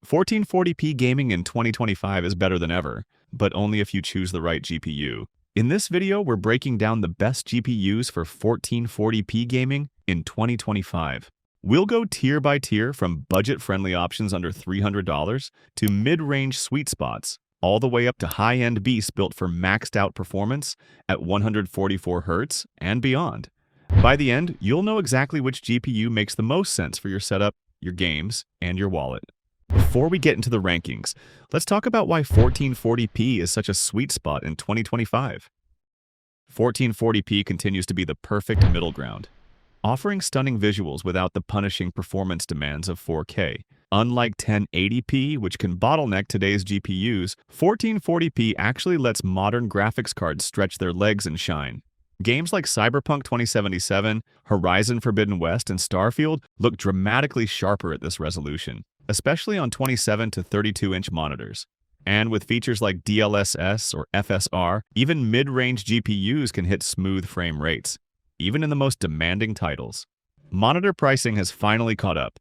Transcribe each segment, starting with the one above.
1440p gaming in 2025 is better than ever, but only if you choose the right GPU. In this video, we're breaking down the best GPUs for 1440p gaming in 2025. We'll go tier by tier from budget-friendly options under $300 to mid-range sweet spots, all the way up to high-end beasts built for maxed-out performance at 144 Hz and beyond. By the end, you'll know exactly which GPU makes the most sense for your setup, your games, and your wallet. Before we get into the rankings, let's talk about why 1440p is such a sweet spot in 2025. 1440p continues to be the perfect middle ground, offering stunning visuals without the punishing performance demands of 4K. Unlike 1080p, which can bottleneck today's GPUs, 1440p actually lets modern graphics cards stretch their legs and shine. Games like Cyberpunk 2077, Horizon Forbidden West, and Starfield look dramatically sharper at this resolution, especially on 27 to 32-inch monitors. And with features like DLSS or FSR, even mid-range GPUs can hit smooth frame rates, even in the most demanding titles. Monitor pricing has finally caught up.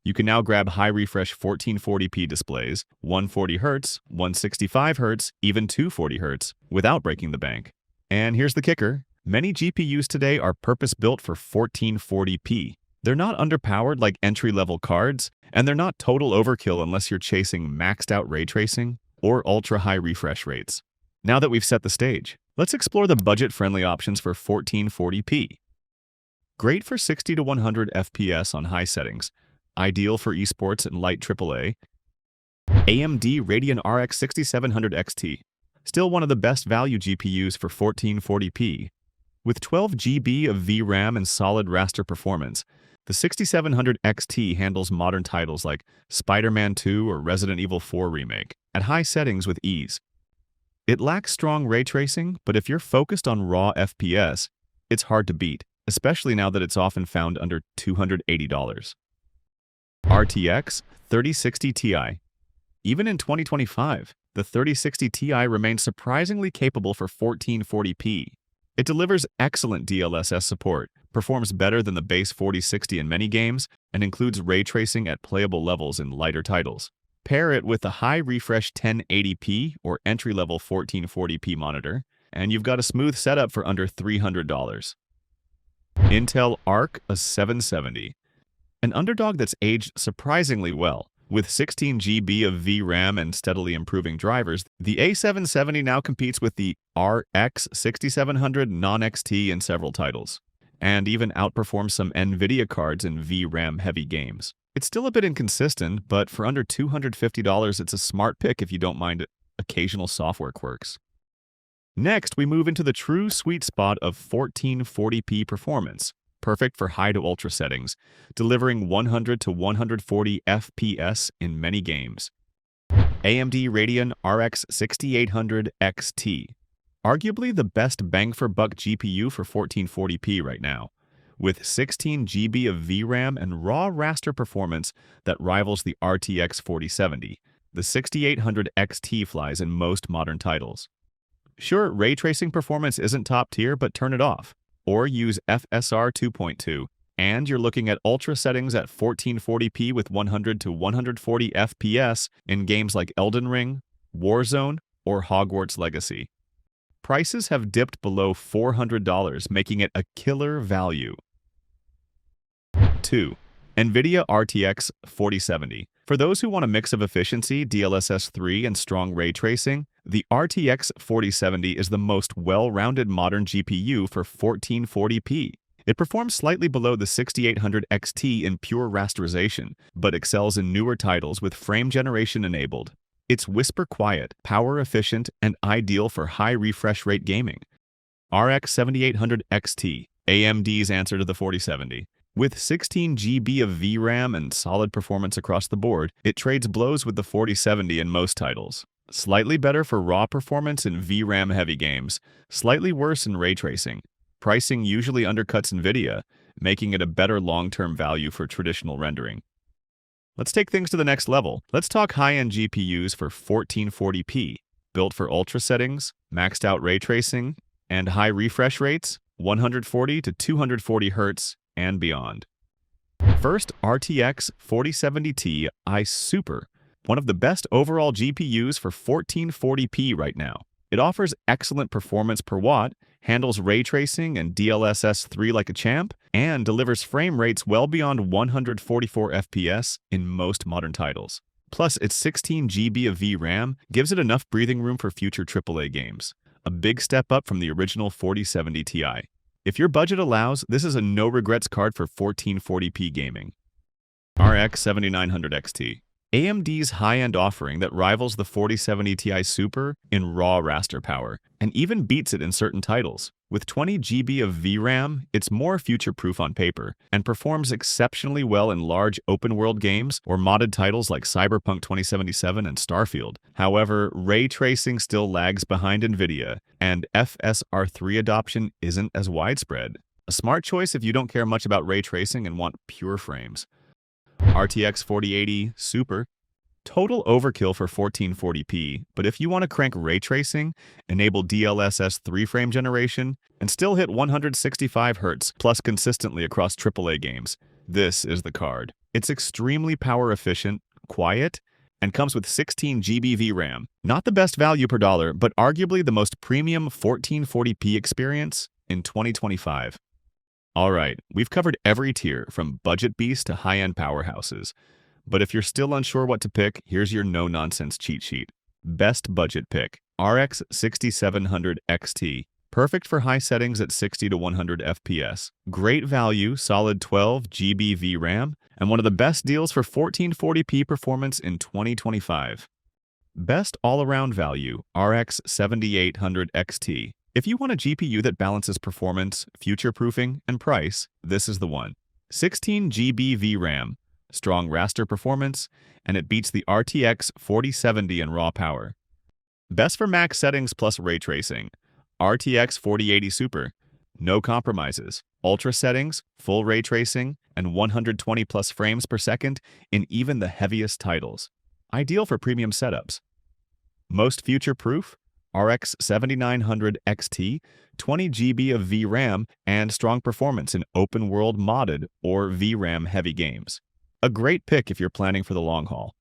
You can now grab high-refresh 1440p displays, 140 Hz, 165 Hz, even 240 Hz, without breaking the bank. And here's the kicker. Many GPUs today are purpose-built for 1440p. They're not underpowered like entry-level cards, and they're not total overkill unless you're chasing maxed-out ray tracing or ultra-high refresh rates. Now that we've set the stage, let's explore the budget-friendly options for 1440p. Great for 60 to 100 FPS on high settings, ideal for esports and light AAA. AMD Radeon RX 6700 XT, still one of the best value GPUs for 1440p. With 12 GB of VRAM and solid raster performance, the 6700 XT handles modern titles like Spider-Man 2 or Resident Evil 4 Remake at high settings with ease. It lacks strong ray tracing, but if you're focused on raw FPS, it's hard to beat, especially now that it's often found under $280. RTX 3060 Ti. Even in 2025, the 3060 Ti remains surprisingly capable for 1440p. It delivers excellent DLSS support, performs better than the base 4060 in many games, and includes ray tracing at playable levels in lighter titles. Pair it with the high-refresh 1080p or entry-level 1440p monitor, and you've got a smooth setup for under $300. Intel Arc A770. An underdog that's aged surprisingly well. With 16 GB of VRAM and steadily improving drivers, the A770 now competes with the RX 6700 non-XT in several titles, and even outperforms some NVIDIA cards in VRAM-heavy games. It's still a bit inconsistent, but for under $250, it's a smart pick if you don't mind occasional software quirks. Next, we move into the true sweet spot of 1440p performance. Perfect for high to ultra settings, delivering 100 to 140 FPS in many games. AMD Radeon RX 6800 XT, arguably the best bang-for-buck GPU for 1440p right now, with 16 GB of VRAM and raw raster performance that rivals the RTX 4070. The 6800 XT flies in most modern titles. Sure, ray tracing performance isn't top tier, but turn it off. Or use FSR 2.2, and you're looking at ultra settings at 1440p with 100 to 140 FPS in games like Elden Ring, Warzone, or Hogwarts Legacy. Prices have dipped below $400, making it a killer value. 2. NVIDIA RTX 4070. For those who want a mix of efficiency, DLSS 3, and strong ray tracing, the RTX 4070 is the most well-rounded modern GPU for 1440p. It performs slightly below the 6800 XT in pure rasterization, but excels in newer titles with frame generation enabled. It's whisper quiet, power efficient, and ideal for high refresh rate gaming. RX 7800 XT, AMD's answer to the 4070. With 16 GB of VRAM and solid performance across the board, it trades blows with the 4070 in most titles. Slightly better for raw performance in VRAM-heavy games, slightly worse in ray tracing. Pricing usually undercuts NVIDIA, making it a better long-term value for traditional rendering. Let's take things to the next level. Let's talk high-end GPUs for 1440p, built for ultra settings, maxed-out ray tracing, and high refresh rates, 140 to 240 Hz, and beyond. First, RTX 4070 Ti Super, one of the best overall GPUs for 1440p right now. It offers excellent performance per watt, handles ray tracing and DLSS 3 like a champ, and delivers frame rates well beyond 144 FPS in most modern titles. Plus, its 16 GB of VRAM gives it enough breathing room for future AAA games, a big step up from the original 4070 Ti. If your budget allows, this is a no-regrets card for 1440p gaming. RX 7900 XT. AMD's high-end offering that rivals the 4070 Ti Super in raw raster power, and even beats it in certain titles. With 20 GB of VRAM, it's more future-proof on paper, and performs exceptionally well in large open-world games or modded titles like Cyberpunk 2077 and Starfield. However, ray tracing still lags behind NVIDIA, and FSR3 adoption isn't as widespread. A smart choice if you don't care much about ray tracing and want pure frames. RTX 4080 Super. Total overkill for 1440p, but if you want to crank ray tracing, enable DLSS 3 frame generation, and still hit 165 Hz plus consistently across AAA games, this is the card. It's extremely power efficient, quiet, and comes with 16 GB VRAM. Not the best value per dollar, but arguably the most premium 1440p experience in 2025. Alright, we've covered every tier from budget beast to high-end powerhouses. But if you're still unsure what to pick, here's your no-nonsense cheat sheet. Best budget pick, RX 6700 XT. Perfect for high settings at 60 to 100 FPS. Great value, solid 12 GB VRAM, and one of the best deals for 1440p performance in 2025. Best all-around value, RX 7800 XT. If you want a GPU that balances performance, future-proofing, and price, this is the one. 16 GB VRAM, strong raster performance, and it beats the RTX 4070 in raw power. Best for max settings plus ray tracing, RTX 4080 Super. No compromises. Ultra settings, full ray tracing, and 120 plus frames per second in even the heaviest titles. Ideal for premium setups. Most future-proof, RX 7900 XT, 20 GB of VRAM, and strong performance in open-world modded or VRAM-heavy games. A great pick if you're planning for the long haul.